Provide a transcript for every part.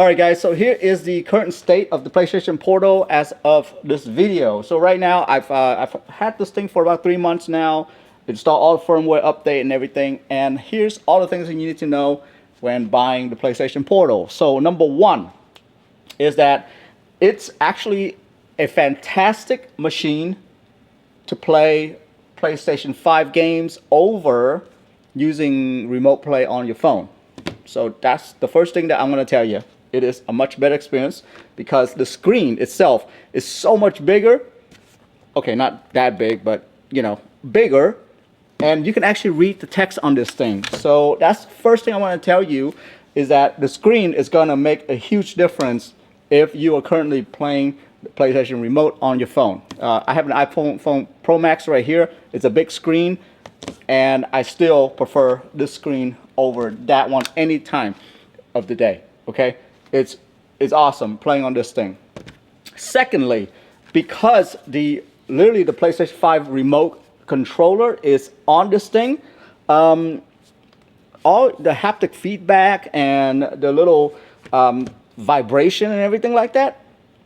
Alright guys, so here is the current state of the PlayStation Portal as of this video. So right now I've had this thing for about 3 months now. Installed all the firmware update and everything, and here's all the things that you need to know when buying the PlayStation Portal. So number one is that it's actually a fantastic machine to play PlayStation 5 games over using remote play on your phone. So that's the first thing that I'm going to tell you. It is a much better experience because the screen itself is so much bigger. Okay, not that big, but you know, bigger. And you can actually read the text on this thing. So that's the first thing I want to tell you, is that the screen is going to make a huge difference if you are currently playing the PlayStation Remote on your phone. I have an iPhone Pro Max right here. It's a big screen, and I still prefer this screen over that one any time of the day. Okay, it's awesome playing on this thing. Secondly, because literally the PlayStation 5 remote controller is on this thing, all the haptic feedback and the little vibration and everything like that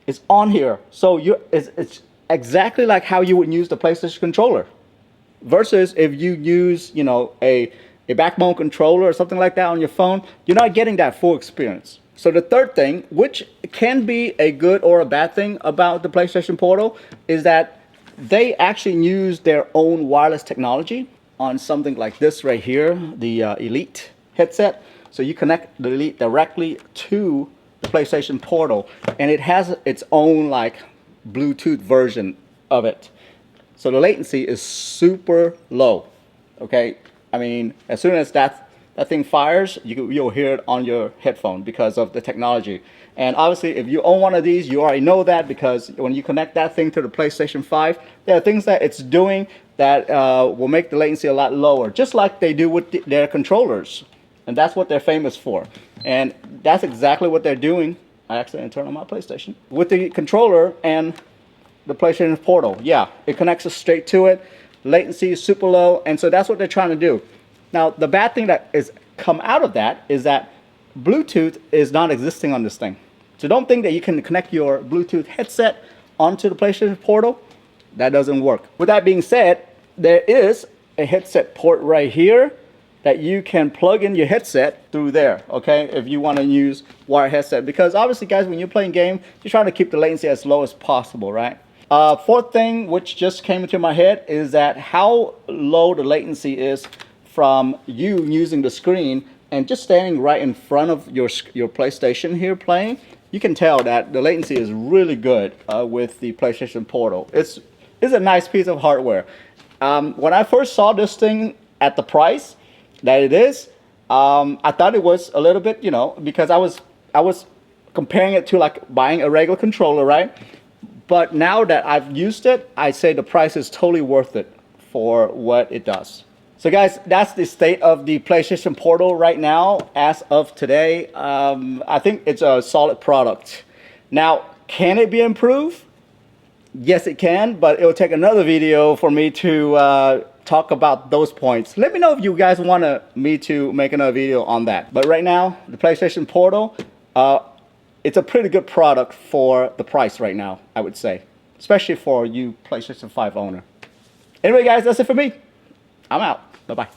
is on here. So it's exactly like how you would use the PlayStation controller, versus if you use, you know, a backbone controller or something like that on your phone, you're not getting that full experience. So the third thing, which can be a good or a bad thing about the PlayStation Portal, is that they actually use their own wireless technology on something like this right here, the Elite headset. So you connect the Elite directly to the PlayStation Portal, and it has its own like Bluetooth version of it. So the latency is super low. Okay, I mean, as soon as that thing fires, you'll hear it on your headphone because of the technology. And obviously, if you own one of these, you already know that, because when you connect that thing to the PlayStation 5, there are things that it's doing that will make the latency a lot lower, just like they do with their controllers. And that's what they're famous for. And that's exactly what they're doing. I accidentally turned on my PlayStation. With the controller and the PlayStation Portal, yeah, it connects us straight to it. Latency is super low, and so that's what they're trying to do. Now, the bad thing that is come out of that is that Bluetooth is not existing on this thing. So don't think that you can connect your Bluetooth headset onto the PlayStation Portal. That doesn't work. With that being said, there is a headset port right here that you can plug in your headset through there, okay, if you want to use wired headset. Because obviously, guys, when you're playing game, you're trying to keep the latency as low as possible, right? Fourth thing, which just came into my head, is that how low the latency is from you using the screen and just standing right in front of your PlayStation here playing. You can tell that the latency is really good with the PlayStation Portal. It's a nice piece of hardware. When I first saw this thing at the price that it is, I thought it was a little bit, you know, because I was comparing it to like buying a regular controller, right? But now that I've used it, I say the price is totally worth it for what it does. So guys, that's the state of the PlayStation Portal right now as of today. I think it's a solid product. Now, can it be improved? Yes, it can, but it will take another video for me to talk about those points. Let me know if you guys want me to make another video on that. But right now, the PlayStation Portal, it's a pretty good product for the price right now, I would say. Especially for you PlayStation 5 owner. Anyway guys, that's it for me. I'm out. Bye-bye.